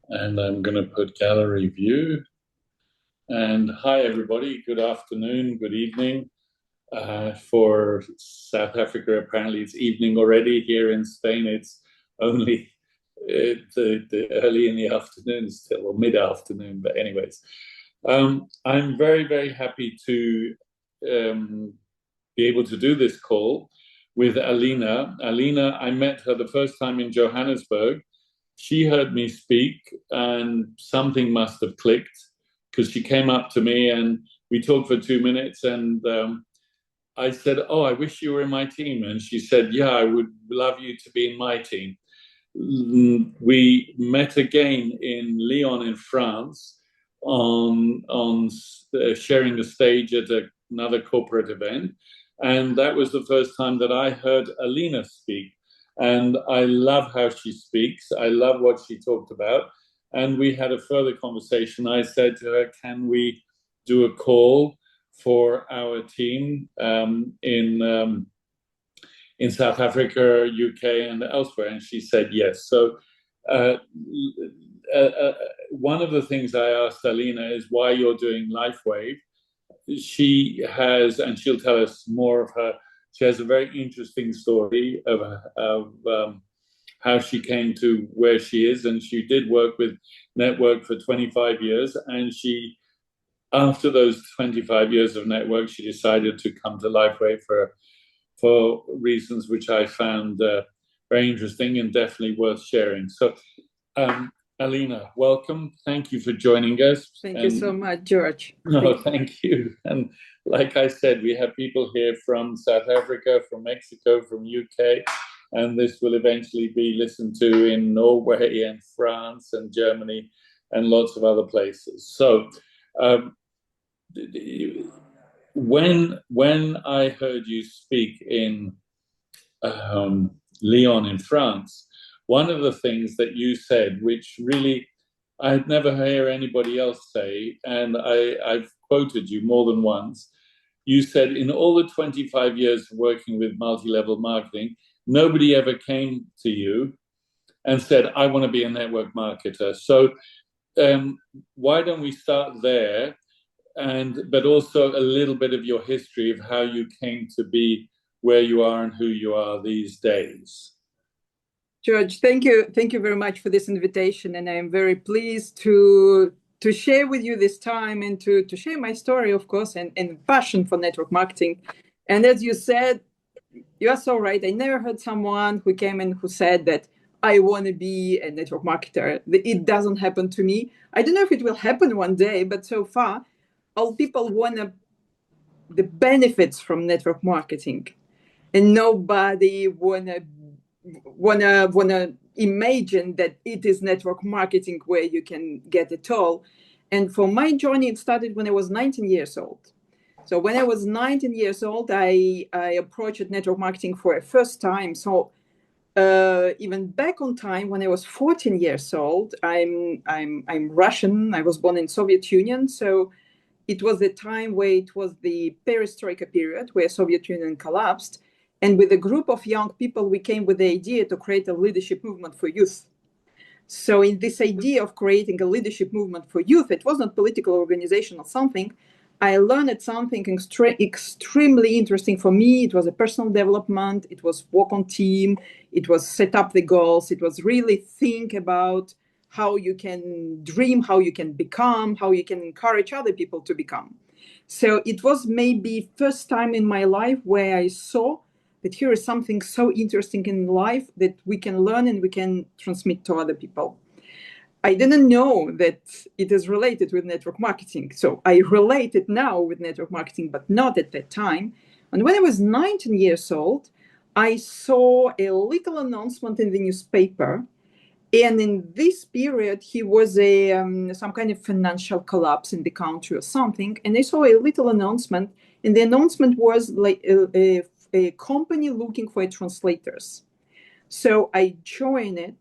And I'm going to put gallery view. And hi, everybody. Good afternoon, good evening. For South Africa, apparently it's evening already. Here in Spain, it's only the early in the afternoon still, or mid-afternoon. But anyways, I'm very, very happy to be able to do this call with Alina. Alina, I met her the first time in Johannesburg. She heard me speak and something must have clicked because she came up to me and we talked for 2 minutes and I said, "Oh, I wish you were in my team." And she said, "Yeah, I would love you to be in my team." We met again in Lyon in France on sharing the stage at another corporate event. And that was the first time that I heard Alina speak. And I love how she speaks. I love what she talked about. And we had a further conversation. I said to her, "Can we do a call for our team in South Africa, UK, and elsewhere?" And she said yes. So uh, one of the things I asked Alina is why you're doing Lifewave. She has, and she'll tell us more of her, she has a very interesting story of how she came to where she is. And she did work with Network for 25 years. And she, after those 25 years of Network, she decided to come to Lifeway for reasons which I found very interesting and definitely worth sharing. So, Alina, welcome. Thank you for joining us. Thank you so much, George. No, thank you. And like I said, we have people here from South Africa, from Mexico, from UK, and this will eventually be listened to in Norway and France and Germany and lots of other places. So, when I heard you speak in Lyon in France, one of the things that you said, which really I'd never hear anybody else say, and I've quoted you more than once. You said, in all the 25 years of working with multi-level marketing, nobody ever came to you and said, "I want to be a network marketer." So why don't we start there? But also a little bit of your history of how you came to be where you are and who you are these days. George, thank you very much for this invitation, and I am very pleased to share with you this time and to share my story, of course, and passion for network marketing. And as you said, you are so right. I never heard someone who came and who said that I want to be a network marketer. It doesn't happen to me. I don't know if it will happen one day, but so far, all people want the benefits from network marketing, and nobody wanna imagine that it is network marketing where you can get it all. And for my journey, it started when I was 19 years old. So when I was 19 years old, I approached network marketing for a first time. So even back on time, when I was 14 years old, I'm Russian. I was born in Soviet Union. So it was the time where it was the perestroika period, where Soviet Union collapsed. And with a group of young people, we came with the idea to create a leadership movement for youth. So in this idea of creating a leadership movement for youth, it wasn't political organization or something. I learned something extremely interesting for me. It was a personal development. It was work on team. It was set up the goals. It was really think about how you can dream, how you can become, how you can encourage other people to become. So it was maybe first time in my life where I saw that here is something so interesting in life that we can learn and we can transmit to other people. I didn't know that it is related with network marketing. So I relate it now with network marketing, but not at that time. And when I was 19 years old, I saw a little announcement in the newspaper. And in this period, he was some kind of financial collapse in the country or something. And I saw a little announcement. And the announcement was like a company looking for translators. So I joined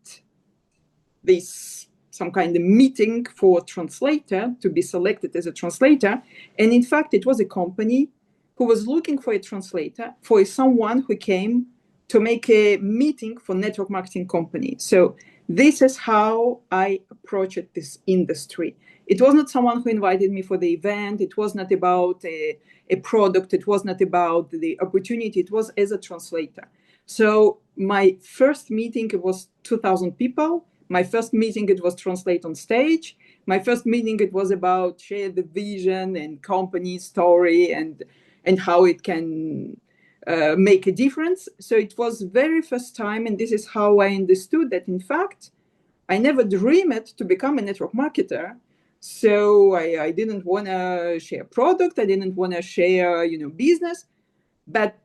some kind of meeting for a translator to be selected as a translator. And in fact, it was a company who was looking for a translator for someone who came to make a meeting for network marketing company. So this is how I approached this industry. It was not someone who invited me for the event. It was not about a product. It was not about the opportunity. It was as a translator. So my first meeting, it was 2,000 people. My first meeting, it was translate on stage. My first meeting, it was about share the vision and company story and how it can make a difference. So it was very first time, and this is how I understood that, in fact, I never dreamed to become a network marketer. So I didn't want to share product. I didn't want to share, business. But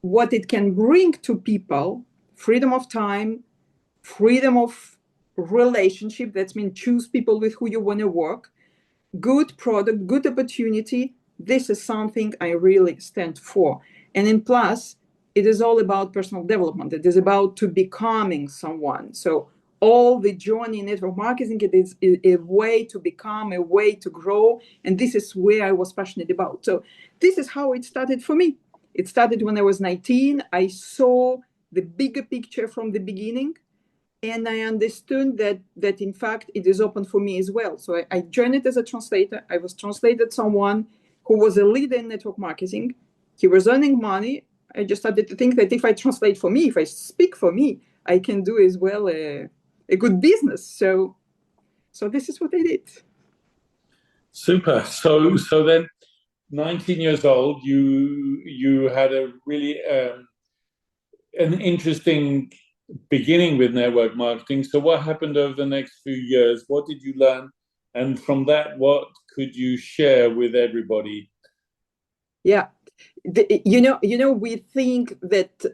what it can bring to people, freedom of time, freedom of relationship, that means choose people with who you want to work, good product, good opportunity. This is something I really stand for. And in plus, it is all about personal development. It is about to becoming someone. So all the journey in network marketing, it is a way to become, a way to grow. And this is where I was passionate about. So this is how it started for me. It started when I was 19. I saw the bigger picture from the beginning. And I understood that in fact it is open for me as well. So I joined it as a translator. I was translated someone who was a leader in network marketing. He was earning money. I just started to think that if I translate for me, if I speak for me, I can do as well a good business. So this is what I did. Super. So then, 19 years old, you had a really an interesting beginning with network marketing. So what happened over the next few years? What did you learn? And from that, what could you share with everybody? Yeah. We think that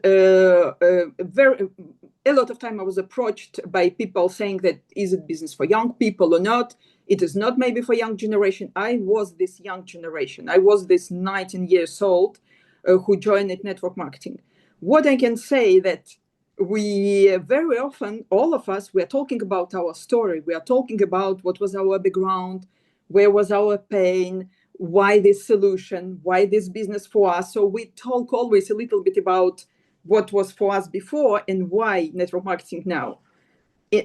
a lot of time I was approached by people saying that, is it business for young people or not? It is not maybe for young generation. I was this young generation. I was this 19 years old who joined at network marketing. What I can say that we very often, all of us, we are talking about our story. We are talking about what was our background, where was our pain, why this solution, why this business for us. So we talk always a little bit about what was for us before and why network marketing now.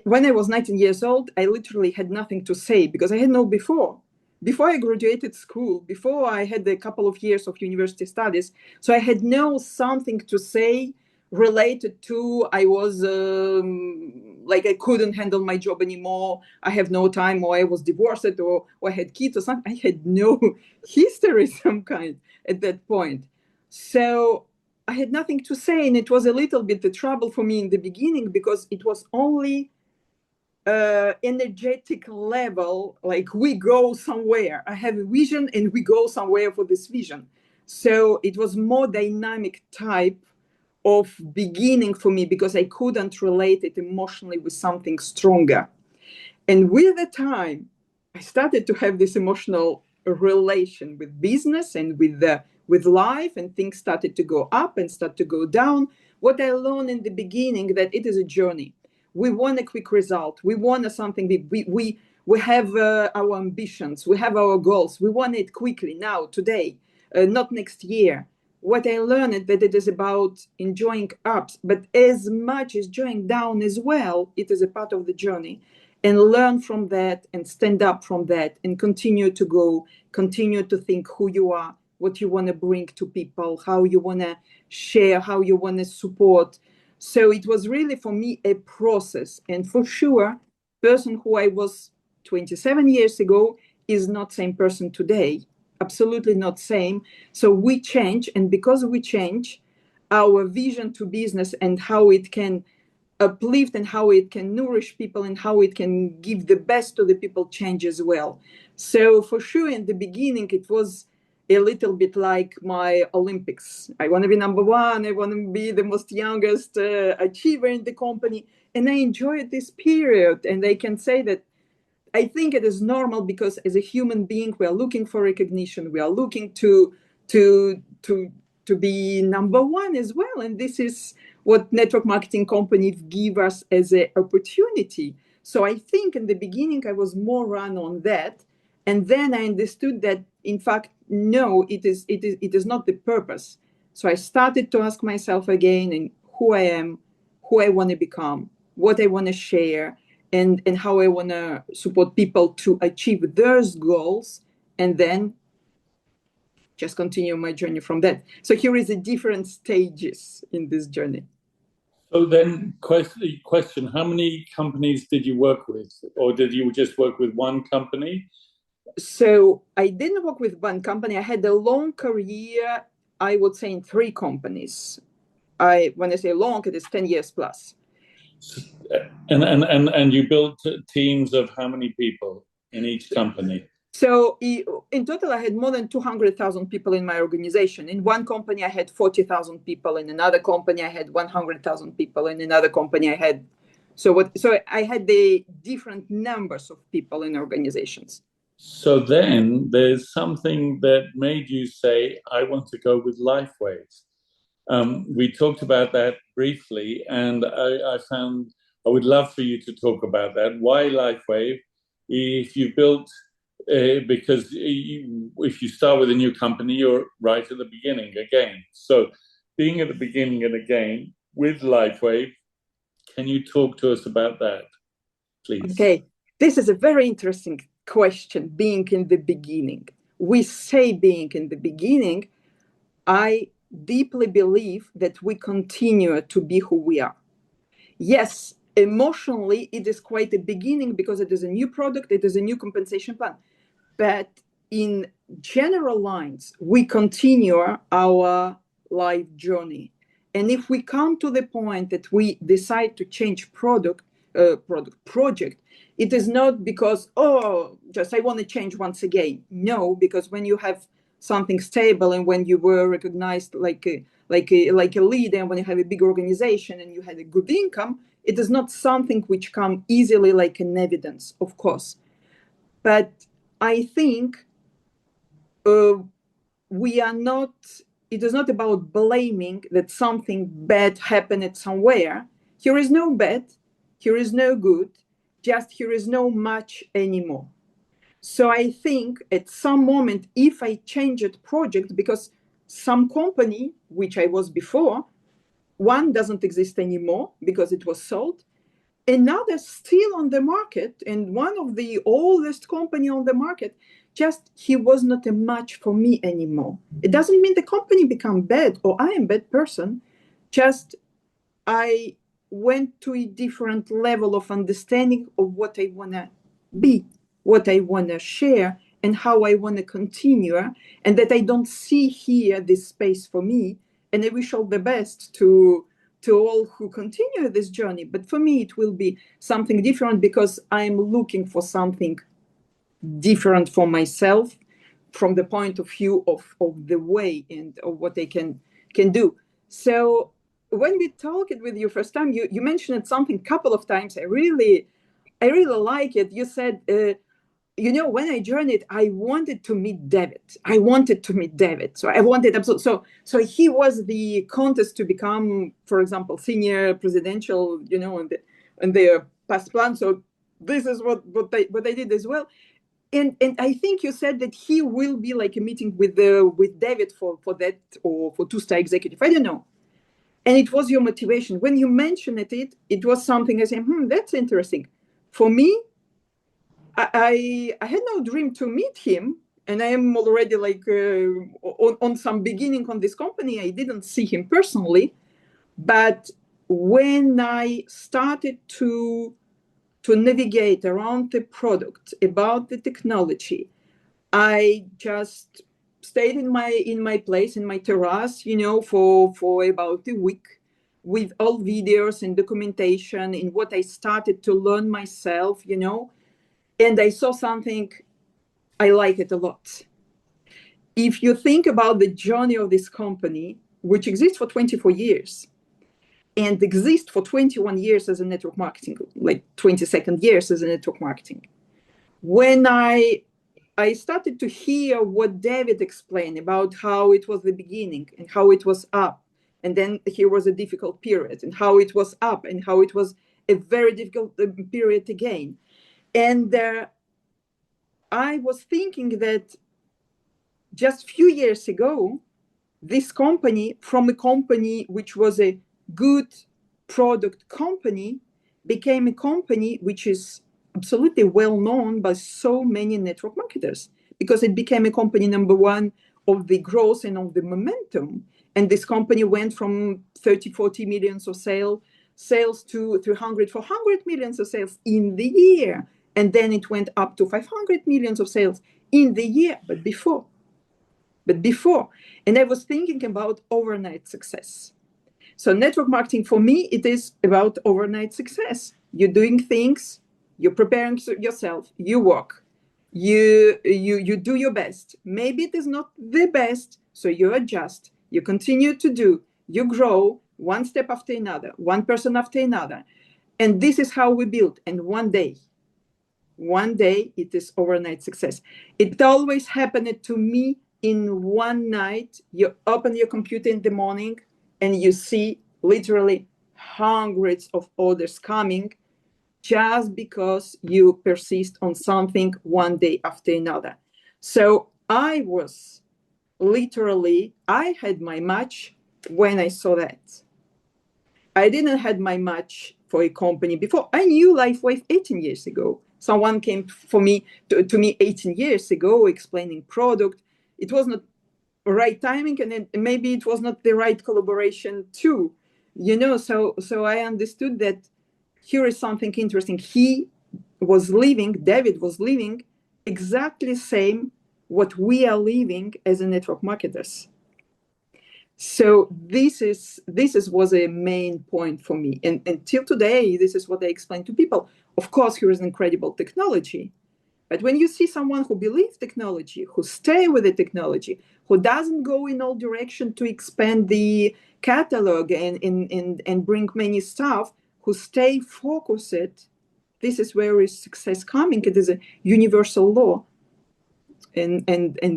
When I was 19 years old, I literally had nothing to say because I had no before. Before I graduated school, before I had a couple of years of university studies, so I had no something to say related to I was like I couldn't handle my job anymore. I have no time, or I was divorced, or I had kids or something. I had no history some kind at that point. So I had nothing to say, and it was a little bit the trouble for me in the beginning because it was only energetic level, like we go somewhere. I have a vision and we go somewhere for this vision. So it was more dynamic type of beginning for me because I couldn't relate it emotionally with something stronger. And with the time, I started to have this emotional relation with business and with life, and things started to go up and start to go down. What I learned in the beginning, that it is a journey. We want a quick result. We want something big. We have our ambitions. We have our goals. We want it quickly now, today, not next year. What I learned that it is about enjoying ups, but as much as enjoying down as well. It is a part of the journey, and learn from that and stand up from that and continue to go, continue to think who you are, what you want to bring to people, how you want to share, how you want to support. So it was really for me a process. And for sure, person who I was 27 years ago is not same person today. Absolutely not same. So we change. And because we change, our vision to business and how it can uplift and how it can nourish people and how it can give the best to the people change as well. So for sure, in the beginning, it was a little bit like my Olympics. I want to be number one. I want to be the most youngest achiever in the company. And I enjoyed this period. And I can say that I think it is normal because as a human being, we are looking for recognition. We are looking to be number one as well. And this is what network marketing companies give us as an opportunity. So I think in the beginning, I was more run on that. And then I understood that, in fact, no, it is not the purpose. So I started to ask myself again, and who I am, who I want to become, what I want to share, and how I want to support people to achieve those goals, and then just continue my journey from that. So here is the different stages in this journey. So then, question: how many companies did you work with, or did you just work with one company? So I didn't work with one company. I had a long career, I would say, in 3 companies. When I say long, it is 10 years plus. And you built teams of how many people in each company? So in total, I had more than 200,000 people in my organization. In one company, I had 40,000 people. In another company, I had 100,000 people. In another company, I had so I had the different numbers of people in organizations. So then there's something that made you say, I want to go with Lifewave. We talked about that briefly, and I found I would love for you to talk about that. Why Lifewave? If you built, because if you start with a new company, you're right at the beginning again. So being at the beginning and again with Lifewave, can you talk to us about that, please? Okay, this is a very interesting question, being in the beginning. We say being in the beginning. I deeply believe that we continue to be who we are. Yes, emotionally, it is quite a beginning because it is a new product, it is a new compensation plan. But in general lines, we continue our life journey. And if we come to the point that we decide to change project, it is not because, just I want to change once again. No, because when you have something stable and when you were recognized like a leader, and when you have a big organization and you had a good income, it is not something which come easily like an evidence, of course. But I think we are not, it is not about blaming that something bad happened somewhere. Here is no bad, here is no good, just here is no much anymore. So I think at some moment, if I changed project, because some company, which I was before, one doesn't exist anymore because it was sold, another still on the market, and one of the oldest company on the market, just he was not a match for me anymore. It doesn't mean the company become bad or I am bad person, just I went to a different level of understanding of what I want to be, what I want to share, and how I want to continue, and that I don't see here this space for me. And I wish all the best to all who continue this journey. But for me, it will be something different because I'm looking for something different for myself from the point of view of the way and of what I can do. So when we talked with you first time, you mentioned something a couple of times. I really like it. You said, when I joined it, I wanted to meet David. So I wanted absolutely. So he was the contest to become, for example, senior presidential, in the past plan. So this is what I did as well. And I think you said that he will be like a meeting with David for that, or for two-star executive. I don't know. And it was your motivation. When you mentioned it was something I said, that's interesting. For me, I had no dream to meet him, and I am already like on some beginning on this company. I didn't see him personally, but when I started to navigate around the product, about the technology, I just stayed in my place, in my terrace, for about a week, with all videos and documentation in what I started to learn myself, and I saw something, I like it a lot. If you think about the journey of this company, which exists for 24 years and exists for 21 years as a network marketing, like 22nd years as a network marketing, when I started to hear what David explained about how it was the beginning and how it was up, and then here was a difficult period, and how it was up, and how it was a very difficult period again. And I was thinking that just a few years ago, this company, from a company which was a good product company became a company which is absolutely well known by so many network marketers, because it became a company number one of the growth and of the momentum. And this company went from 30, 40 millions of sales to 300, 400 millions of sales in the year. And then it went up to 500 millions of sales in the year, but before. And I was thinking about overnight success. So network marketing for me, it is about overnight success. You're doing things, you're preparing yourself, you work, you do your best. Maybe it is not the best, so you adjust, you continue to do, you grow one step after another, one person after another. And this is how we build. And one day it is overnight success. It always happened to me in one night. You open your computer in the morning and you see literally hundreds of orders coming, just because you persist on something one day after another. So I had my match when I saw that. I didn't had my match for a company before. I knew Lifewave 18 years ago. Someone came to me 18 years ago explaining product. It was not right timing, and maybe it was not the right collaboration too. So I understood that here is something interesting. David was living exactly the same what we are living as a network marketers. So this was a main point for me, and until today, this is what I explain to people. Of course, here is incredible technology, but when you see someone who believes technology, who stay with the technology, who doesn't go in all direction to expand the catalog and bring many stuff, who stay focused, this is where is success coming. It is a universal law, and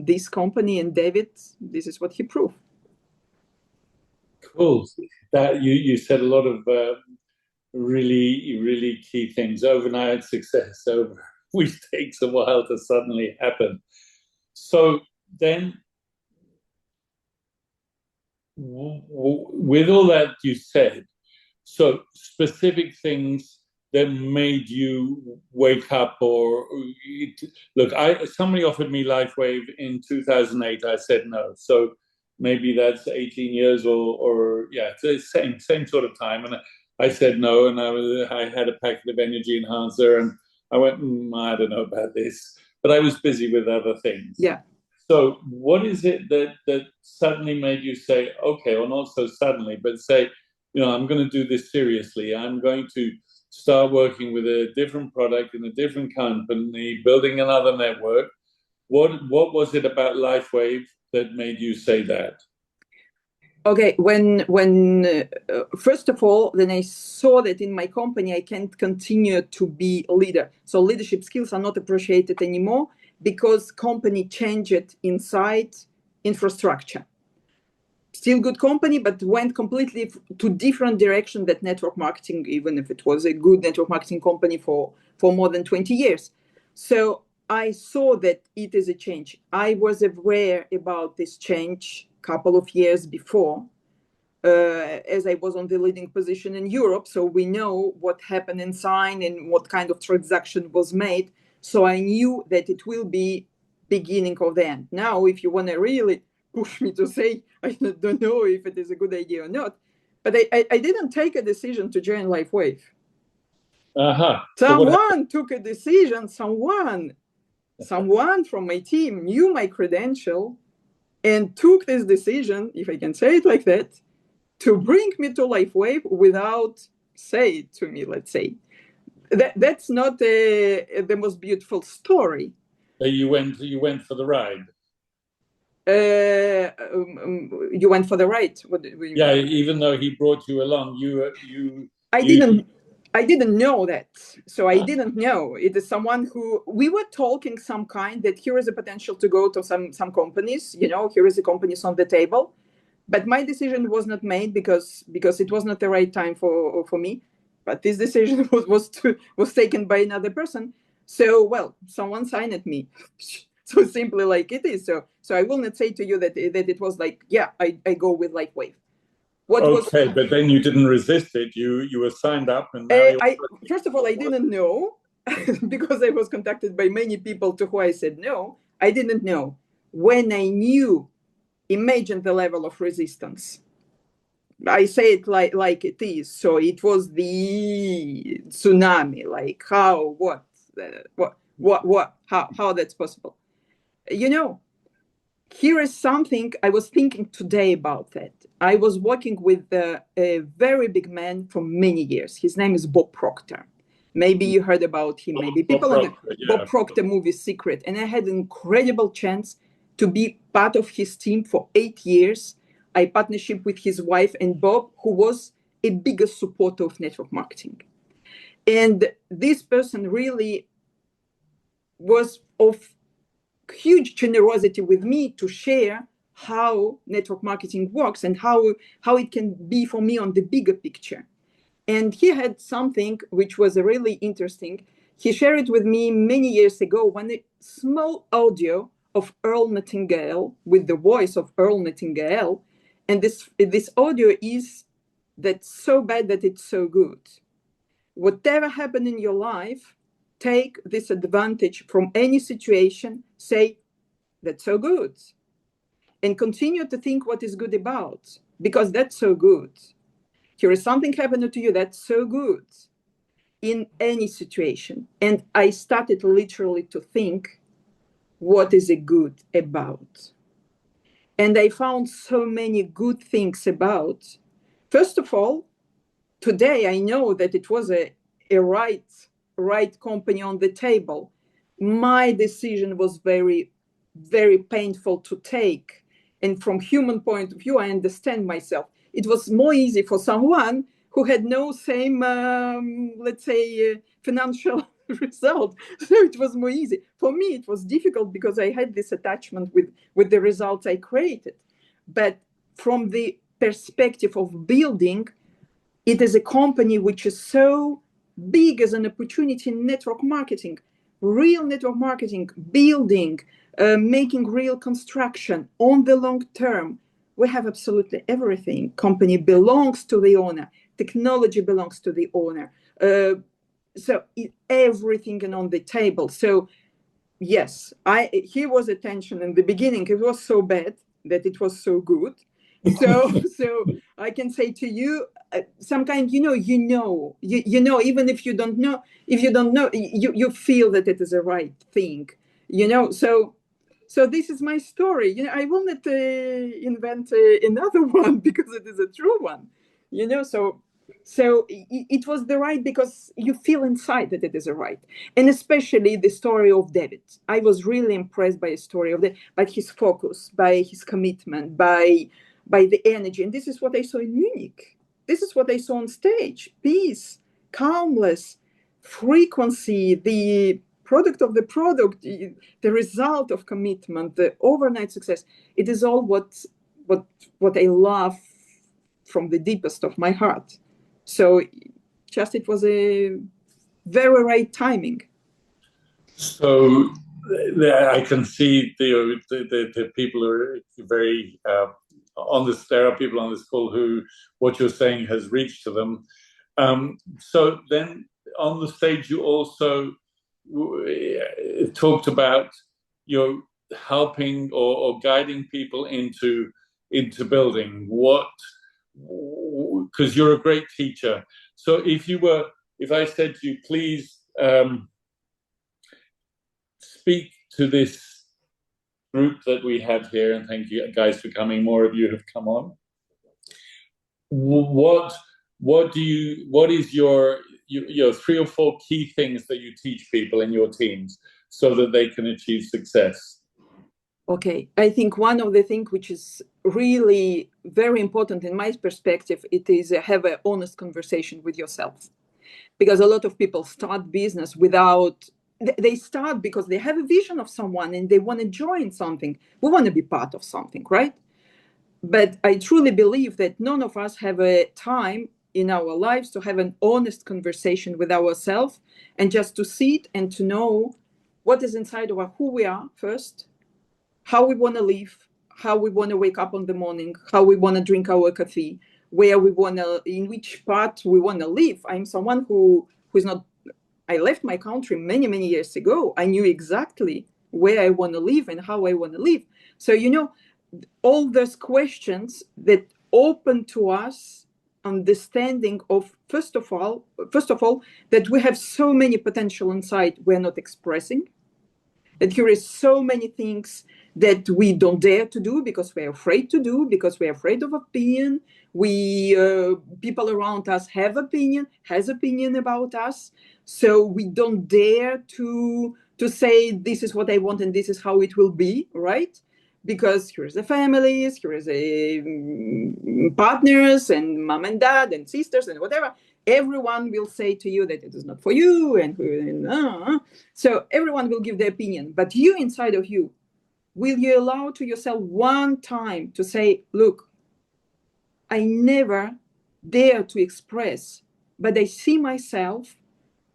this company and David, this is what he proved. Cool. That you said a lot of really key things. Overnight success which takes a while to suddenly happen. So then, with all that you said, so specific things that made you wake up, or look, somebody offered me Lifewave in 2008. I said no. So maybe that's 18 years or yeah, it's the same sort of time. And I said no, and I had a packet of energy enhancer, and I went, I don't know about this, but I was busy with other things. Yeah. So what is it that suddenly made you say, okay, or not so suddenly, but say, I'm going to do this seriously. I'm going to start working with a different product in a different company, building another network. What was it about Lifewave that made you say that? Okay, when first of all, then I saw that in my company I can't continue to be a leader. So leadership skills are not appreciated anymore because company changed inside infrastructure. Still good company, but went completely to different direction that network marketing, even if it was a good network marketing company for more than 20 years. So I saw that it is a change. I was aware about this change a couple of years before, as I was on the leading position in Europe. So we know what happened inside and what kind of transaction was made. So I knew that it will be beginning of the end. Now, if you want to really push me to say, I don't know if it is a good idea or not, but I didn't take a decision to join Lifewave. Uh-huh. Someone took a decision, someone from my team knew my credential and took this decision, if I can say it like that, to bring me to Lifewave without say it to me, let's say. That's not the most beautiful story. You went for the ride. You went for the ride. Yeah, even though he brought you along, I didn't know that. So I didn't know. It is someone who we were talking some kind that here is a potential to go to some companies. Here is the companies on the table. But my decision was not made because it was not the right time for me. But this decision was taken by another person. So, someone signed at me. So simply like it is. So I will not say to you that it was like, yeah, I go with Lifewave. What was Okay, but then you didn't resist it. You were signed up, and now you're. first of all, I didn't know because I was contacted by many people to who I said no. I didn't know. When I knew, imagine the level of resistance. I say it like it is. So it was the tsunami. Like how, what, how that's possible. You know, here is something I was thinking today about that. I was working with a very big man for many years. His name is Bob Proctor. Maybe you heard about him. Maybe people on the Bob Proctor movie Secret. And I had an incredible chance to be part of his team for 8 years. I partnership with his wife and Bob, who was a biggest supporter of network marketing. And this person really was of huge generosity with me to share how network marketing works and how it can be for me on the bigger picture. And he had something which was really interesting. He shared it with me many years ago, when a small audio of Earl Nightingale with the voice of Earl Nightingale. And this audio is that's so bad that it's so good. Whatever happened in your life, take this advantage from any situation, say, that's so good. And continue to think what is good about, because that's so good. Here is something happening to you that's so good in any situation. And I started literally to think, what is it good about? And I found so many good things about. First of all, today I know that it was a right company on the table. My decision was very, very painful to take. And from human point of view, I understand myself. It was more easy for someone who had no same, let's say, financial result. So it was more easy. For me, it was difficult because I had this attachment with the results I created. But from the perspective of building, it is a company which is so big as an opportunity in network marketing, real network marketing, building, making real construction on the long term. We have absolutely everything. Company belongs to the owner. Technology belongs to the owner. So everything is on the table. So yes, here was a tension in the beginning. It was so bad that it was so good. So I can say to you, some kind, even if you don't know, you feel that it is the right thing, So this is my story. I will not invent another one because it is a true one. So it was the right because you feel inside that it is a right, and especially the story of David. I was really impressed by the story of by his focus, by his commitment, by the energy, and this is what I saw in Munich. This is what I saw on stage: peace, calmness, frequency, the product of the product, the result of commitment, the overnight success. It is all what I love from the deepest of my heart. So just it was a very right timing. So I can see the people who are very on this. There are people on this call who what you're saying has reached to them. So then on the stage, you also talked about your helping or guiding people into building what, because you're a great teacher. So if I said to you, please speak to this group that we have here, and thank you guys for coming. More of you have come on. What is your 3 or 4 key things that you teach people in your teams so that they can achieve success? Okay, I think one of the things which is really very important in my perspective, it is have an honest conversation with yourself. Because a lot of people start business they start because they have a vision of someone and they want to join something. We want to be part of something, right? But I truly believe that none of us have a time in our lives to have an honest conversation with ourselves and just to sit and to know what is inside of who we are first, how we want to live, how we want to wake up in the morning, how we want to drink our coffee, where we want to, in which part we want to live. I'm someone who's not, I left my country many, many years ago. I knew exactly where I want to live and how I want to live. So, all those questions that open to us understanding of, first of all, that we have so many potential inside we're not expressing, that there is so many things that we don't dare to do because we're afraid to do, because we're afraid of opinion. People around us has opinion about us. So we don't dare to say, this is what I want and this is how it will be, right? Because here's the families, here's the partners and mom and dad and sisters and whatever. Everyone will say to you that it is not for you, so everyone will give their opinion. But you, inside of you, will you allow to yourself one time to say, look, I never dare to express, but I see myself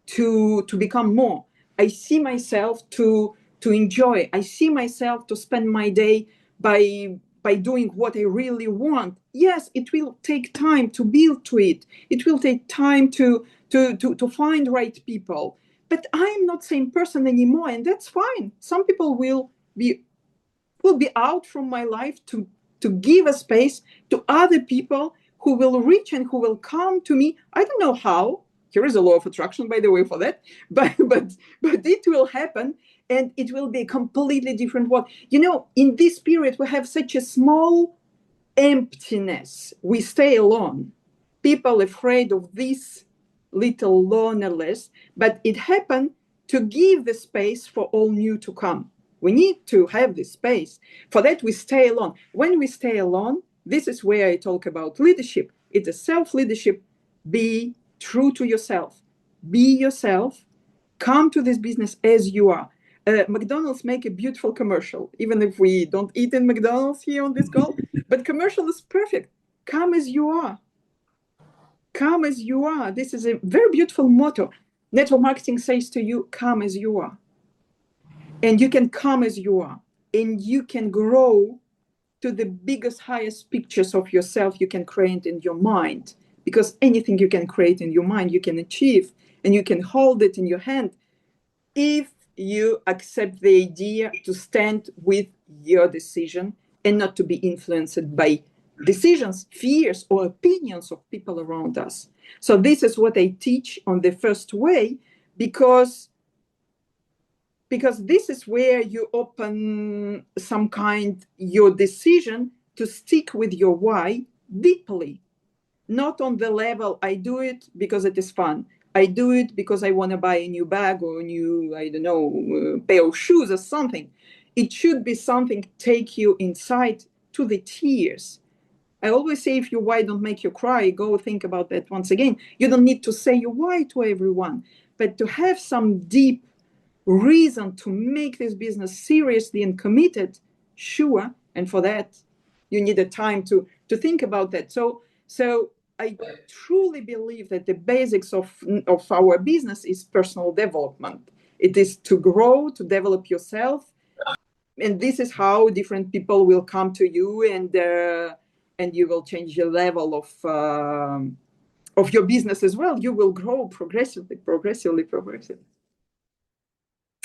to become more. I see myself to enjoy. I see myself to spend my day by doing what I really want. Yes, it will take time to build to it. It will take time to find right people. But I'm not same person anymore, and that's fine. Some people will be out from my life to give a space to other people who will reach and who will come to me. I don't know how. Here is a law of attraction, by the way, for that. But it will happen, and it will be a completely different world. In this period, we have such a small emptiness. We stay alone. People afraid of this little loneliness, but it happened to give the space for all new to come. We need to have this space. For that, we stay alone. When we stay alone, this is where I talk about leadership. It's a self-leadership. Be true to yourself. Be yourself. Come to this business as you are. McDonald's make a beautiful commercial, even if we don't eat in McDonald's here on this call. But commercial is perfect. Come as you are. Come as you are. This is a very beautiful motto. Network marketing says to you, come as you are. And you can come as you are. And you can grow to the biggest, highest pictures of yourself you can create in your mind. Because anything you can create in your mind, you can achieve. And you can hold it in your hand if you accept the idea to stand with your decision and not to be influenced by decisions, fears, or opinions of people around us. So this is what I teach on the first way, because this is where you open some kind your decision to stick with your why deeply, not on the level I do it because it is fun. I do it because I want to buy a new bag or a new, I don't know, pair of shoes or something. It should be something take you inside to the tears. I always say, if your why don't make you cry, go think about that once again. You don't need to say your why to everyone, but to have some deep reason to make this business seriously and committed, sure. And for that, you need a time to think about that. So I truly believe that the basics of our business is personal development. It is to grow, to develop yourself. And this is how different people will come to you, and you will change the level of your business as well. You will grow progressively.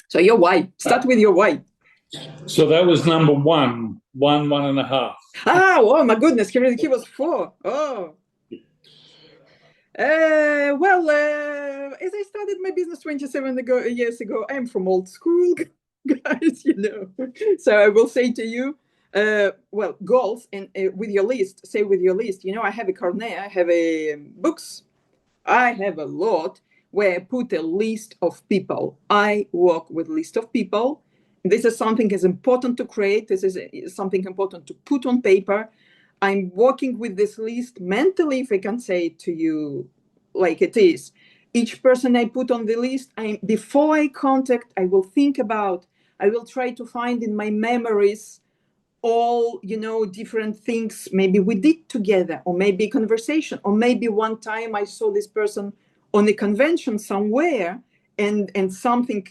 So your why. Start with your why. So that was number one and a half. Oh my goodness, he was 4. Oh. As I started my business 27 years ago, I'm from old school, guys, So I will say to you, goals, and with your list, I have a carnet, I have a books, I have a lot where I put a list of people. I work with list of people. This is something is important to create. This is something important to put on paper. I'm working with this list mentally, if I can say it to you like it is. Each person I put on the list, before I contact, I will think about, I will try to find in my memories all, different things maybe we did together, or maybe a conversation, or maybe one time I saw this person on a convention somewhere, and something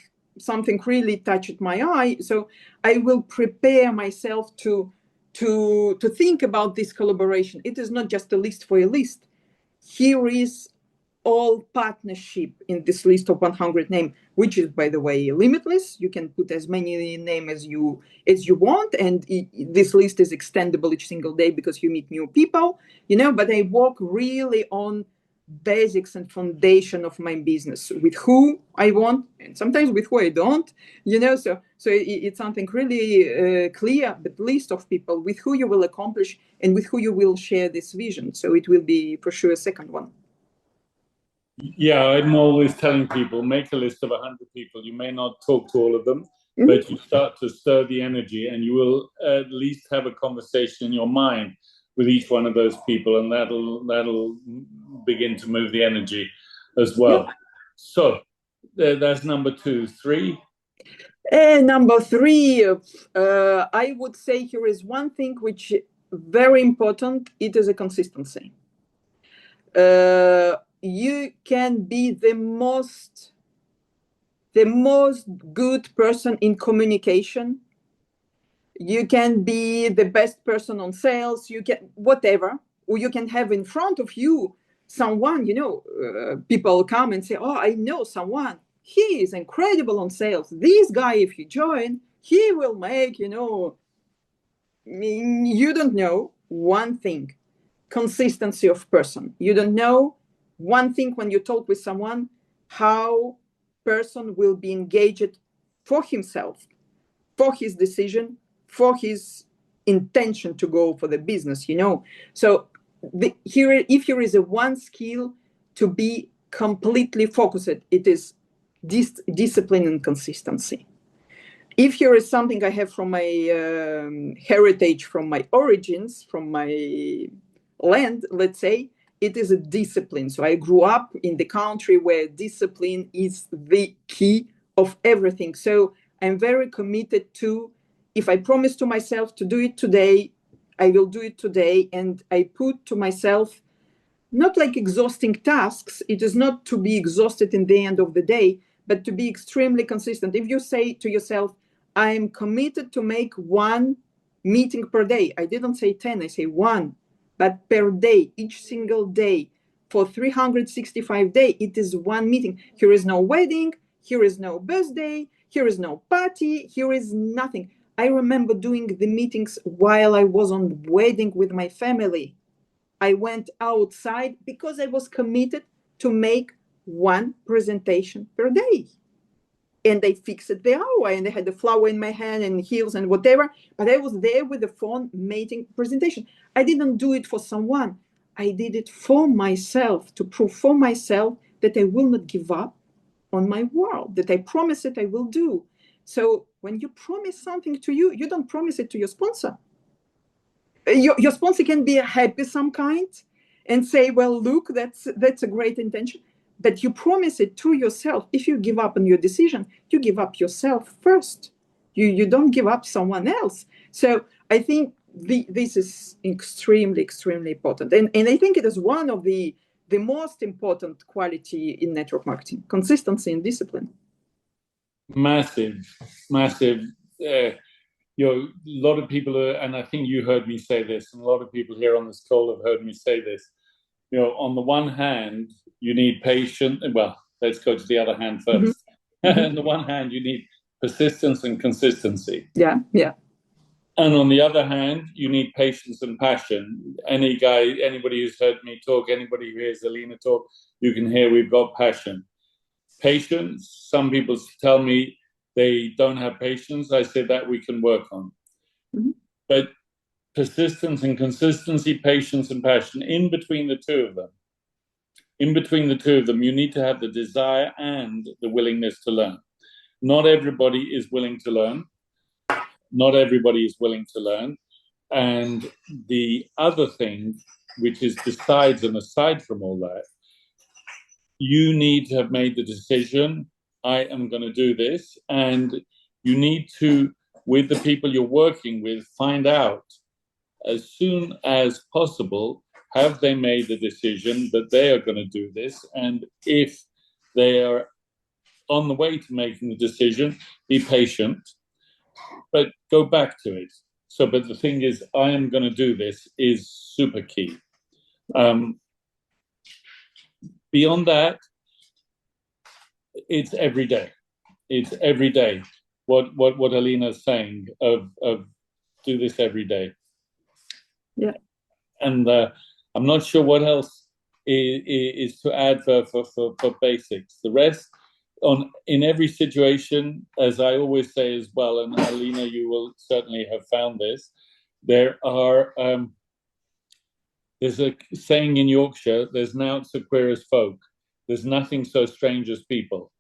really touched my eye. So I will prepare myself to to think about this collaboration. It is not just a list for a list. Here is all partnership in this list of 100 names, which is, by the way, limitless. You can put as many names as you want, and this list is extendable each single day because you meet new people, but I work really on basics and foundation of my business, with who I want and sometimes with who I don't, so it's something really clear, but list of people with who you will accomplish and with who you will share this vision. So it will be for sure a second one. Yeah, I'm always telling people, make a list of 100 people. You may not talk to all of them, but you start to stir the energy, and you will at least have a conversation in your mind with each one of those people, and that'll begin to move the energy as well. Yep. So that's number 2. 3? Number 3, I would say here is one thing which is very important. It is a consistency. You can be the most good person in communication. You can be the best person on sales. You can whatever, or you can have in front of you someone, people come and say, oh, I know someone. He is incredible on sales. This guy, if you join, he will make, you don't know one thing, consistency of person. You don't know one thing when you talk with someone, how person will be engaged for himself, for his decision, for his intention to go for the business, So if here is a one skill to be completely focused, it is discipline and consistency. If here is something I have from my heritage, from my origins, from my land, let's say, it is a discipline. So I grew up in the country where discipline is the key of everything. So I'm very committed to, if I promise to myself to do it today, I will do it today. And I put to myself, not like exhausting tasks. It is not to be exhausted in the end of the day, but to be extremely consistent. If you say to yourself, I am committed to make 1 meeting per day. I didn't say 10, I say 1, but per day, each single day, for 365 days, it is 1 meeting. Here is no wedding, here is no birthday, here is no party, here is nothing. I remember doing the meetings while I was on wedding with my family. I went outside because I was committed to make 1 presentation per day. And I fixed the hour, and I had the flower in my hand and heels and whatever, but I was there with the phone making presentation. I didn't do it for someone. I did it for myself, to prove for myself that I will not give up on my word, that I promise it I will do. So when you promise something to you, you don't promise it to your sponsor. Your sponsor can be happy some kind and say, well, look, that's a great intention. But you promise it to yourself. If you give up on your decision, you give up yourself first. You don't give up someone else. So I think this is extremely, extremely important. And I think it is one of the most important quality in network marketing, consistency and discipline. Massive. A lot of people are, and I think you heard me say this, and a lot of people here on this call have heard me say this. On the one hand, you need patience. Well, let's go to the other hand first. Mm-hmm. On the one hand, you need persistence and consistency. Yeah. And on the other hand, you need patience and passion. Anybody who's heard me talk, anybody who hears Alina talk, you can hear we've got passion. Patience, some people tell me they don't have patience. I say that we can work on. Mm-hmm. But persistence and consistency, patience and passion, in between the two of them, you need to have the desire and the willingness to learn. Not everybody is willing to learn. And the other thing, which is besides and aside from all that, you need to have made the decision, I am going to do this. And you need to, with the people you're working with, find out as soon as possible, have they made the decision that they are going to do this? And if they are on the way to making the decision, be patient, but go back to it. So, but the thing is, I am going to do this is super key. Beyond that, it's every day. It's every day. What Alina's saying of do this every day. Yeah. And I'm not sure what else is to add for basics. The rest, in every situation, as I always say as well, and Alina, you will certainly have found this, there's a saying in Yorkshire, there's nought so queer as folk. There's nothing so strange as people.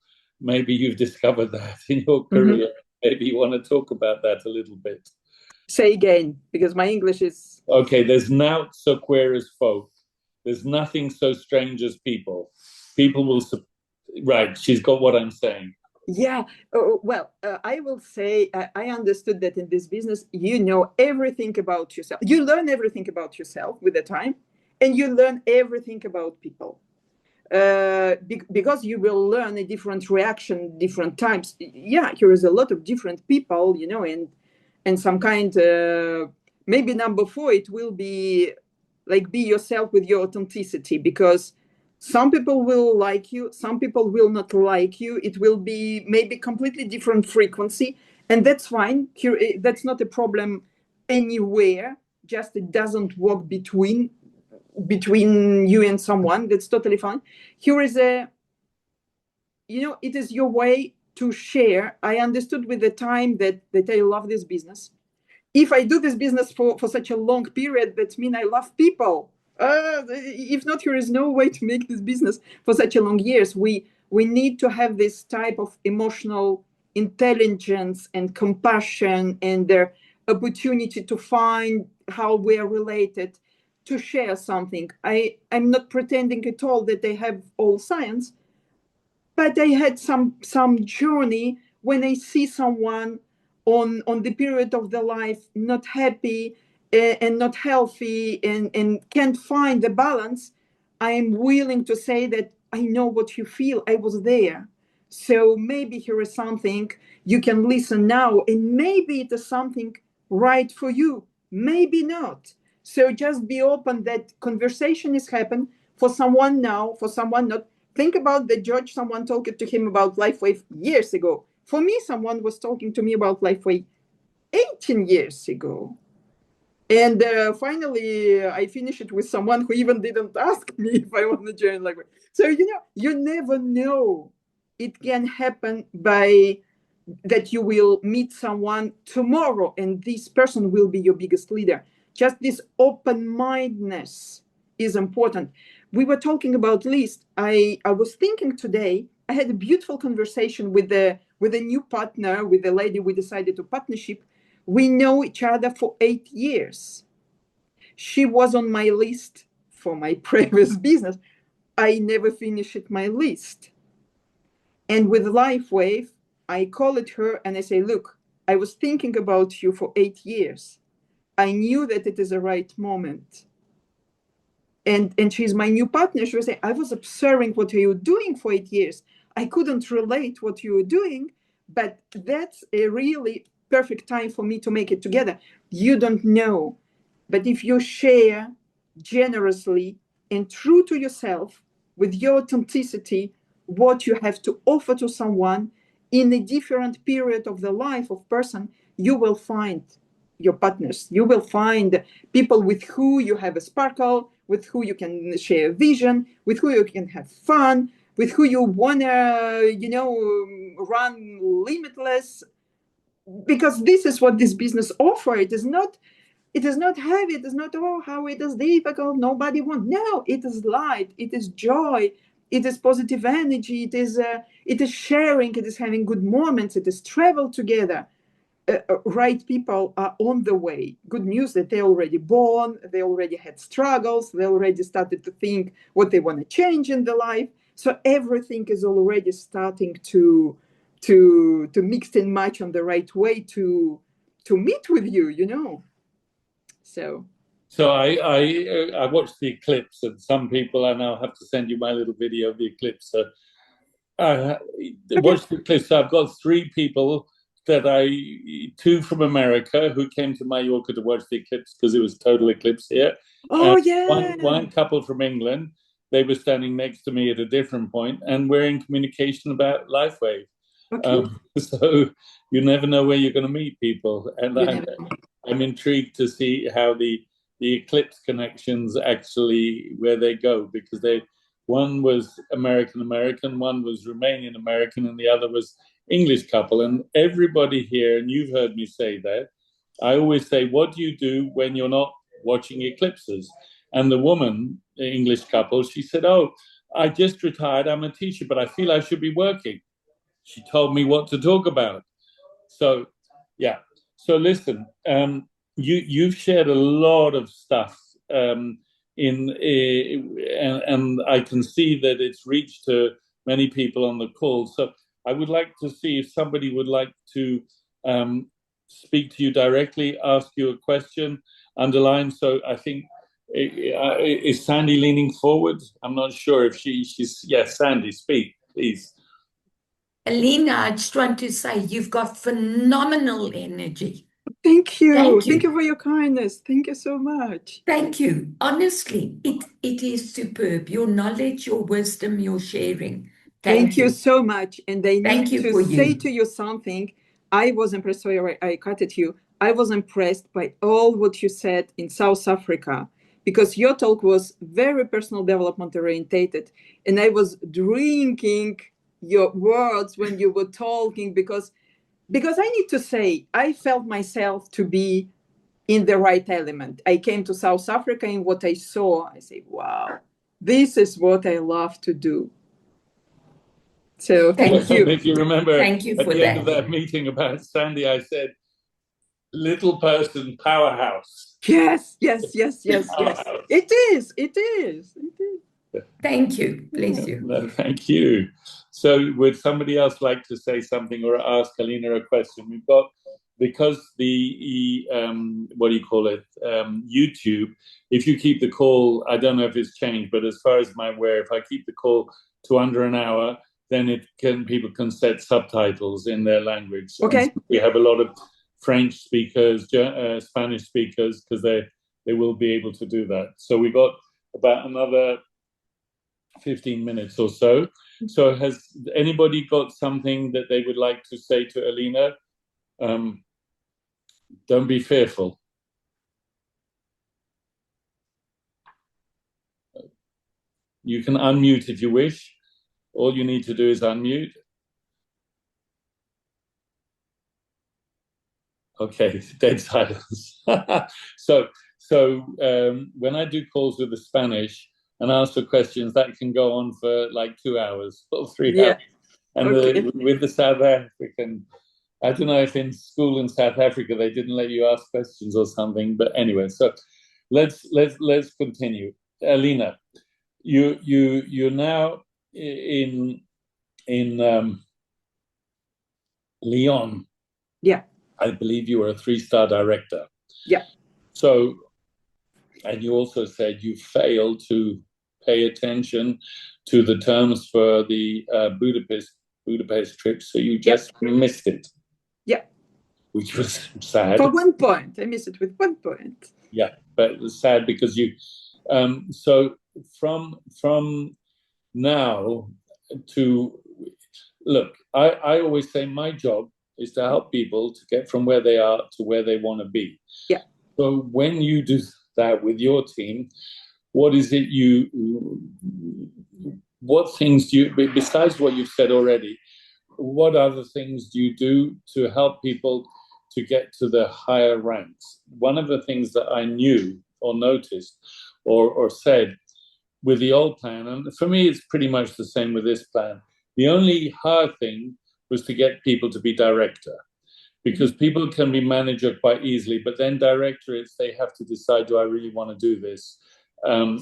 Maybe you've discovered that in your career. Maybe you want to talk about that a little bit. Say again, because my English is... Okay, there's nought so queer as folk. There's nothing so strange as people. People will... Right, she's got what I'm saying. Yeah, well, I will say I understood that in this business, you know everything about yourself. You learn everything about yourself with the time, and you learn everything about people. Because you will learn a different reaction, different types. Yeah, here is a lot of different people, you know, and some kind, maybe number 4, it will be like be yourself with your authenticity, because some people will like you, some people will not like you. It will be maybe completely different frequency, and that's fine. Here, that's not a problem anywhere. Just it doesn't work between you and someone. That's totally fine. Here is a, you know, it is your way to share. I understood with the time that I love this business. If I do this business for such a long period, that means I love people. If not, there is no way to make this business for such a long years. We need to have this type of emotional intelligence and compassion, and the opportunity to find how we are related, to share something. I'm not pretending at all that I have all science, but I had some journey when I see someone on the period of their life not happy, and not healthy, and can't find the balance. I am willing to say that I know what you feel. I was there. So maybe here is something you can listen now, and maybe it is something right for you, maybe not. So just be open that conversation is happening for someone now, for someone not. Think about the judge, someone talking to him about Lifewave years ago. For me, someone was talking to me about Lifewave 18 years ago. And finally, I finished it with someone who even didn't ask me if I want to join Lifewave. So, you know, you never know. It can happen by that you will meet someone tomorrow, and this person will be your biggest leader. Just this open-mindedness is important. We were talking about list. I was thinking today, I had a beautiful conversation with a new partner, with the lady we decided to partnership. We know each other for 8 years. She was on my list for my previous business. I never finished my list. And with Lifewave, I called her and I say, look, I was thinking about you for 8 years. I knew that it is the right moment. And she's my new partner. She was saying, I was observing what you were doing for 8 years. I couldn't relate what you were doing, but that's a really perfect time for me to make it together. You don't know, but if you share generously and true to yourself with your authenticity, what you have to offer to someone in a different period of the life of person, you will find your partners. You will find people with who you have a sparkle, with who you can share a vision, with who you can have fun, with who you wanna, you know, run limitless. Because this is what this business offers. It is not heavy. It is not, oh, how it is difficult. Nobody wants. No, it is light. It is joy. It is positive energy. It is sharing. It is having good moments. It is travel together. Right people are on the way. Good news that they're already born. They already had struggles. They already started to think what they want to change in their life. So everything is already starting to mix and match on the right way to meet with you, you know. So I watched the eclipse, and some people, and I'll have to send you my little video of the eclipse. So I watched the eclipse. So I've got 3 people two from America who came to Mallorca to watch the eclipse because it was total eclipse here. Oh, And yeah. one couple from England, they were standing next to me at a different point, and we're in communication about Lifewave. Okay. So you never know where you're going to meet people, and You never know. I'm intrigued to see how the eclipse connections actually where they go, because one was American American, one was Romanian American, and the other was English couple. And everybody here, and you've heard me say that, I always say, what do you do when you're not watching eclipses? And the woman, the English couple, she said, oh, I just retired, I'm a teacher, but I feel I should be working. She told me what to talk about. So, yeah. So listen, you've shared a lot of stuff, and I can see that it's reached to many people on the call. So I would like to see if somebody would like to speak to you directly, ask you a question, underline. So I think is Sandy leaning forward? I'm not sure if she's yes. Sandy, speak, please. Alina, I just want to say you've got phenomenal energy. Thank you. Thank you for your kindness. Thank you so much. Thank you. Honestly, it is superb. Your knowledge, your wisdom, your sharing. Thank you so much. And I Thank need you to say to you something. I was impressed. Sorry, I cut at you. I was impressed by all what you said in South Africa, because your talk was very personal development orientated. And I was drinking your words when you were talking, because I need to say, I felt myself to be in the right element. I came to South Africa, and what I saw, I say, wow, this is what I love to do. So thank you. If you remember, thank you at the end of that meeting about Sandy, I said, little person powerhouse. Yes. It is. Thank you. Bless you. No, thank you. So would somebody else like to say something or ask Alina a question? We've got, because the what do you call it, YouTube, if you keep the call, I don't know if it's changed, but as far as I'm aware, if I keep the call to under an hour, then people can set subtitles in their language. Okay. So we have a lot of French speakers, Spanish speakers, because they will be able to do that. So we got about another 15 minutes or so. So has anybody got something that they would like to say to Alina? Don't be fearful. You can unmute if you wish. All you need to do is unmute. Okay, dead silence. So when I do calls with the Spanish and ask for questions, that can go on for like 2 hours or 3 hours. And with the South African, I don't know if in school in South Africa they didn't let you ask questions or something, but anyway. So let's continue. Alina, you're now in Lyon. Yeah. I believe you were a 3-star director. Yeah. So, and you also said you failed to pay attention to the terms for the Budapest trip, so you just missed it. Yeah. Which was sad. For 1 point. I missed it with 1 point. Yeah, but it was sad because you, so from now to, look, I always say my job is to help people to get from where they are to where they want to be. Yeah. So when you do that with your team, what is it what things do you, besides what you've said already, what other things do you do to help people to get to the higher ranks? One of the things that I knew or noticed or said with the old plan, and for me it's pretty much the same with this plan, the only hard thing was to get people to be director, because people can be manager quite easily, but then directorates, they have to decide, do I really want to do this?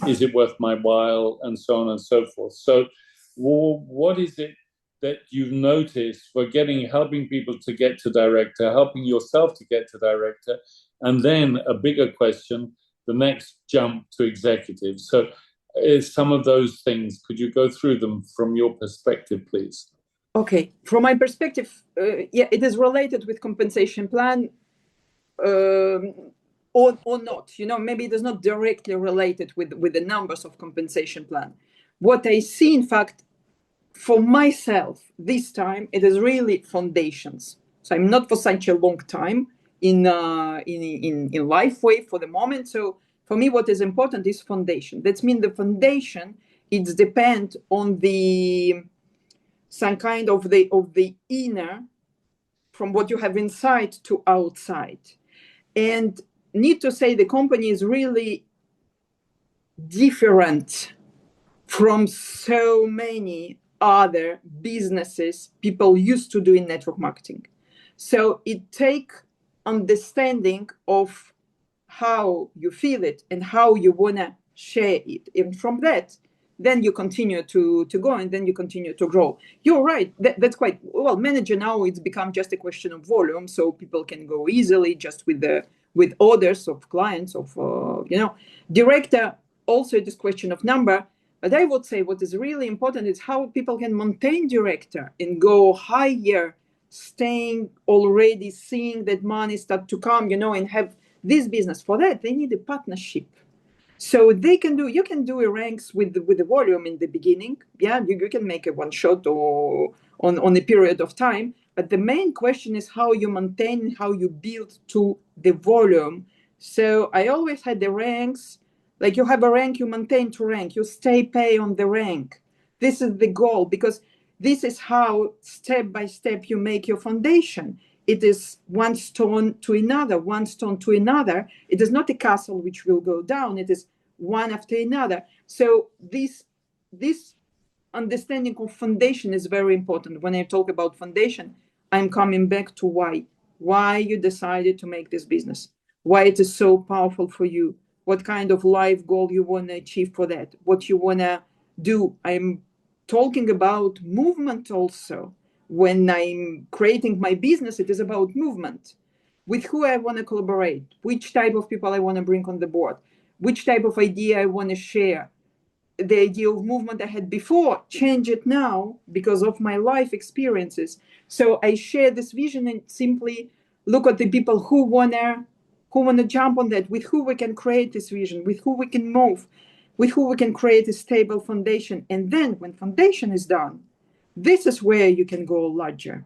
Is it worth my while? And so on and so forth. So what is it that you've noticed for helping people to get to director, helping yourself to get to director, and then a bigger question, the next jump to executive? So some of those things, could you go through them from your perspective, please? Okay, from my perspective, yeah, it is related with compensation plan or not. Maybe it is not directly related with the numbers of compensation plan. What I see, in fact, for myself this time, it is really foundations. So I'm not for such a long time in Lifewave for the moment. So for me, what is important is foundation. That means the foundation, it depends on some kind of the inner, from what you have inside to outside. And need to say the company is really different from so many other businesses people used to do in network marketing. So it takes understanding of how you feel it and how you want to share it. And from that, then you continue to go, and then you continue to grow. You're right. That's quite well. Manager now, it's become just a question of volume, so people can go easily just with orders of clients of director. Also, it is question of number. But I would say what is really important is how people can maintain director and go higher, staying already, seeing that money start to come, and have this business. For that, they need a partnership. So you can do a ranks with the volume in the beginning. Yeah, you can make a one shot or on a period of time. But the main question is how you maintain, how you build to the volume. So I always had the ranks. Like you have a rank, you maintain to rank, you pay on the rank. This is the goal, because this is how step by step you make your foundation. It is one stone to another, one stone to another. It is not a castle which will go down. It is one after another. So this understanding of foundation is very important. When I talk about foundation, I'm coming back to why you decided to make this business, why it is so powerful for you, what kind of life goal you want to achieve for that, what you want to do. I'm talking about movement also. When I'm creating my business, it is about movement. With who I want to collaborate, which type of people I want to bring on the board, which type of idea I want to share. The idea of movement I had before, change it now because of my life experiences. So I share this vision and simply look at the people who wanna jump on that, with who we can create this vision, with who we can move, with who we can create a stable foundation. And then when foundation is done, this is where you can go larger.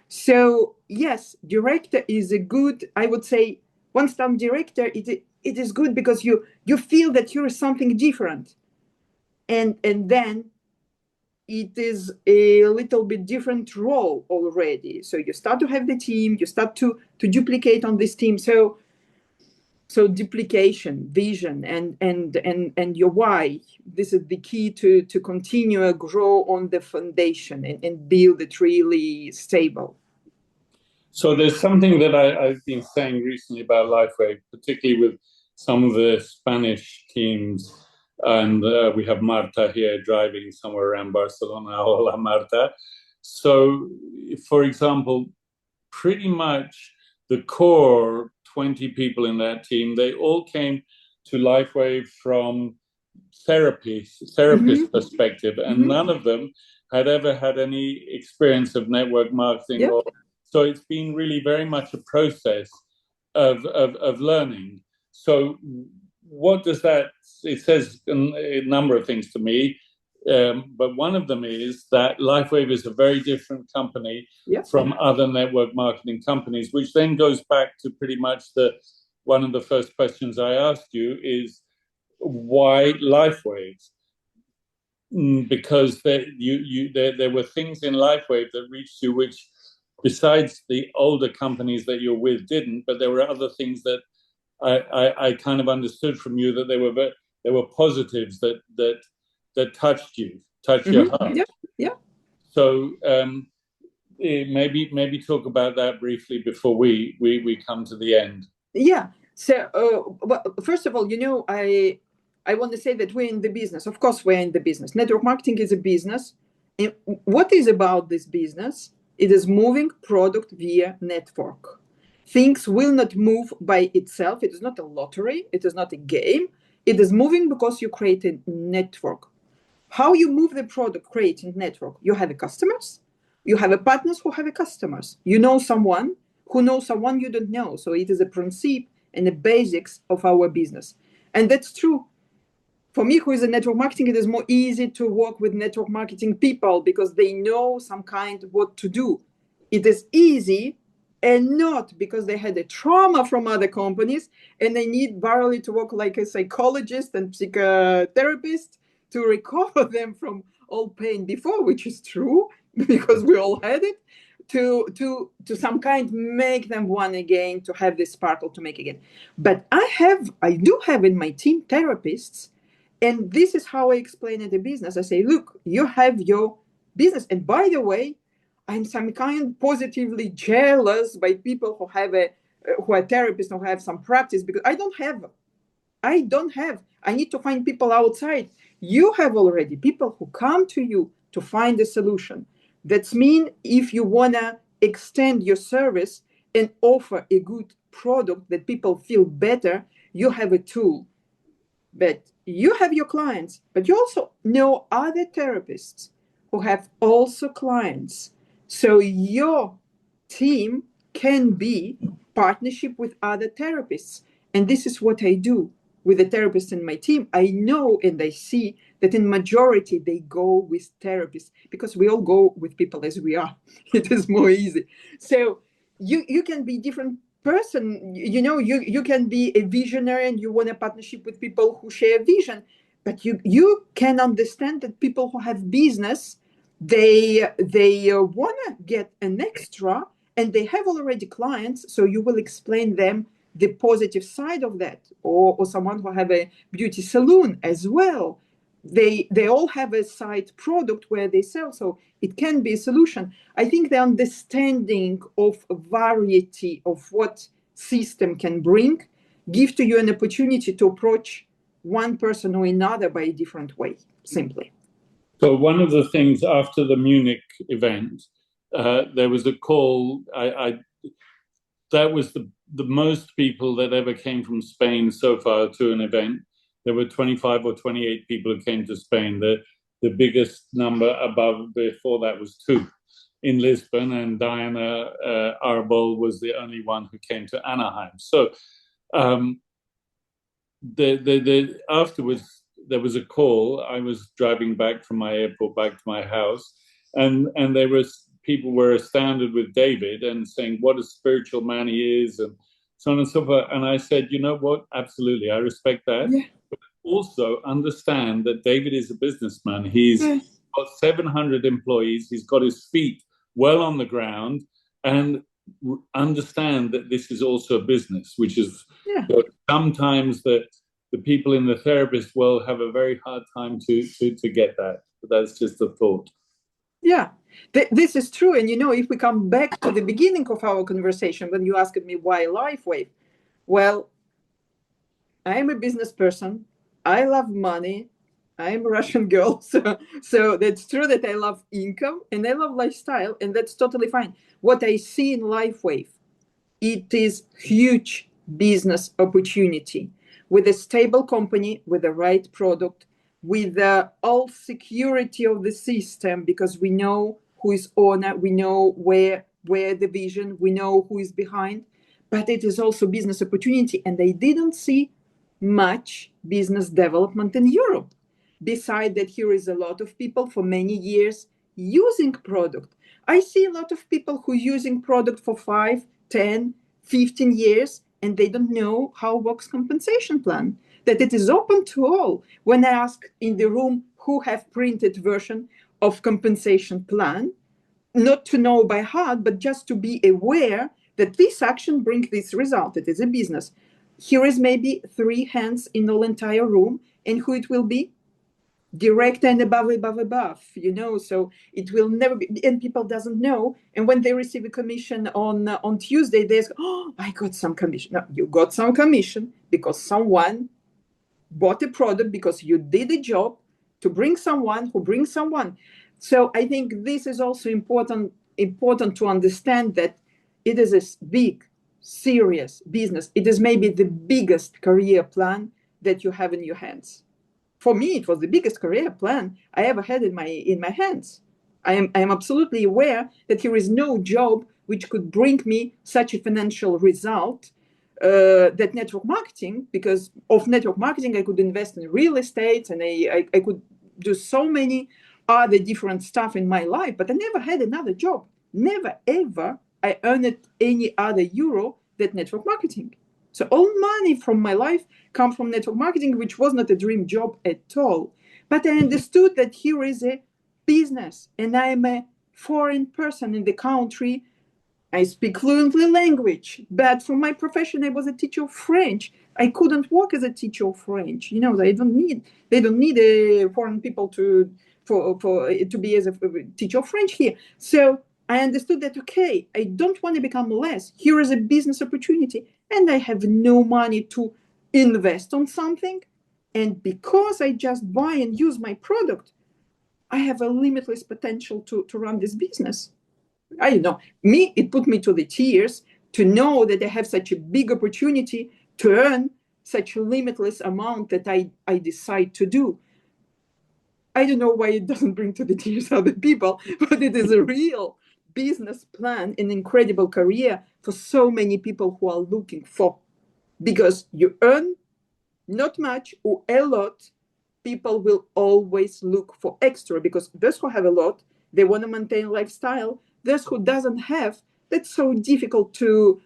So yes, director is a good, I would say, one-star director, it is good because you feel that you're something different. And then it is a little bit different role already. So you start to have the team, you start to duplicate on this team. So duplication, vision, and your why. This is the key to continue to grow on the foundation and build it really stable. So there's something that I've been saying recently about Lifewave, particularly with some of the Spanish teams. And we have Marta here driving somewhere around Barcelona. Hola, Marta. So, for example, pretty much the core 20 people in that team, they all came to Lifewave from therapist perspective, and none of them had ever had any experience of network marketing. So it's been really very much a process of learning. So what does that, it says a number of things to me, but one of them is that Lifewave is a very different company from other network marketing companies, which then goes back to pretty much one of the first questions I asked you is, why Lifewave? Because there were things in Lifewave that reached you which, besides the older companies that you're with, didn't, but there were other things that I kind of understood from you, that there were positives that touched your heart. Yeah. So maybe talk about that briefly before we come to the end. Yeah. So first of all, I want to say that we're in the business. Of course, we're in the business. Network marketing is a business. And what is about this business? It is moving product via network. Things will not move by itself. It is not a lottery. It is not a game. It is moving because you create a network. How you move the product, creating network? You have the customers. You have a partners who have a customers. You know someone who knows someone you don't know. So it is a principle and the basics of our business. And that's true. For me, who is in network marketing, it is more easy to work with network marketing people because they know some kind of what to do. It is easy, and not because they had a trauma from other companies and they need barely to work like a psychologist and psychotherapist to recover them from all pain before, which is true because we all had it, to some kind make them one again, to have this sparkle to make again. But I do have in my team therapists, and this is how I explain it in business. I say, look, you have your business, and by the way, I'm some kind positively jealous by people who are therapists, who have some practice, because I don't have. I need to find people outside. You have already people who come to you to find a solution. That's mean if you wanna extend your service and offer a good product that people feel better, you have a tool. But you have your clients, but you also know other therapists who have also clients. So your team can be partnership with other therapists. And this is what I do with the therapists in my team. I know and I see that in majority they go with therapists because we all go with people as we are. It is more easy. So you can be different person, you can be a visionary and you want a partnership with people who share vision, but you can understand that people who have business, they want to get an extra and they have already clients, so you will explain them the positive side of that, or someone who have a beauty salon as well. They all have a side product where they sell, so it can be a solution. I think the understanding of variety of what system can bring give to you an opportunity to approach one person or another by a different way, simply. So one of the things after the Munich event, there was a call. That was the most people that ever came from Spain so far to an event. There were 25 or 28 people who came to Spain. The biggest number above before that was 2 in Lisbon, and Diana Arbol was the only one who came to Anaheim. So afterwards, there was a call. I was driving back from my airport back to my house, and people were astounded with David and saying what a spiritual man he is, and so on and so forth. And I said, you know what? Absolutely, I respect that. Yeah. But also understand that David is a businessman. He's got 700 employees. He's got his feet well on the ground, and understand that this is also a business, which is sometimes that the people in the therapist world have a very hard time to get that. But that's just a thought. Yeah, this is true. And, if we come back to the beginning of our conversation, when you asked me why Lifewave, well, I am a business person. I love money. I'm a Russian girl. So that's true that I love income and I love lifestyle, and that's totally fine. What I see in Lifewave, it is huge business opportunity with a stable company, with the right product, with all security of the system, because we know who is owner, we know where the vision, we know who is behind, but it is also business opportunity. And I didn't see much business development in Europe. Besides that, here is a lot of people for many years using product. I see a lot of people who using product for 5, 10, 15 years, and they don't know how works compensation plan, that it is open to all. When I ask in the room who have printed version of compensation plan, not to know by heart, but just to be aware that this action brings this result. It is a business. Here is maybe 3 hands in the entire room, and who it will be? Direct and above, so it will never be, and people doesn't know. And when they receive a commission on Tuesday, they say, oh, I got some commission. No, you got some commission because someone bought a product, because you did a job to bring someone who brings someone. So I think this is also important to understand that it is a big, serious business. It is maybe the biggest career plan that you have in your hands. For me, it was the biggest career plan I ever had in my hands. I am absolutely aware that there is no job which could bring me such a financial result that network marketing. Because of network marketing, I could invest in real estate, and I could do so many other different stuff in my life, but I never had another job. Never, ever I earned any other euro than network marketing. So all money from my life come from network marketing, which was not a dream job at all. But I understood that here is a business, and I am a foreign person in the country. I speak fluently language, but for my profession, I was a teacher of French. I couldn't work as a teacher of French. You know, they don't need foreign people to be as a teacher of French here. So I understood that, okay, I don't want to become less. Here is a business opportunity, and I have no money to invest on something. And because I just buy and use my product, I have a limitless potential to run this business. I don't know. It put me to the tears to know that I have such a big opportunity to earn such a limitless amount that I decide to do. I don't know why it doesn't bring to the tears other people, but it is a real business plan, an incredible career for so many people who are looking for. Because you earn not much or a lot, people will always look for extra, because those who have a lot, they want to maintain lifestyle. Those who doesn't have, that's so difficult to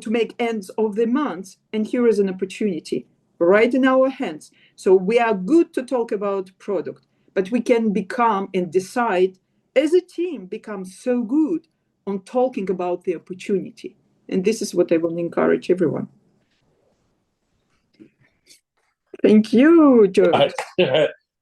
make ends of the month. And here is an opportunity right in our hands. So we are good to talk about product, but we can become and decide as a team, become so good on talking about the opportunity. And this is what I will encourage everyone. Thank you, George.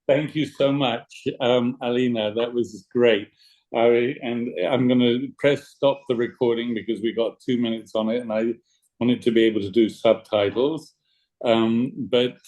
Thank you so much, Alina. That was great. And I'm going to press stop the recording because we got 2 minutes on it, and I wanted to be able to do subtitles. But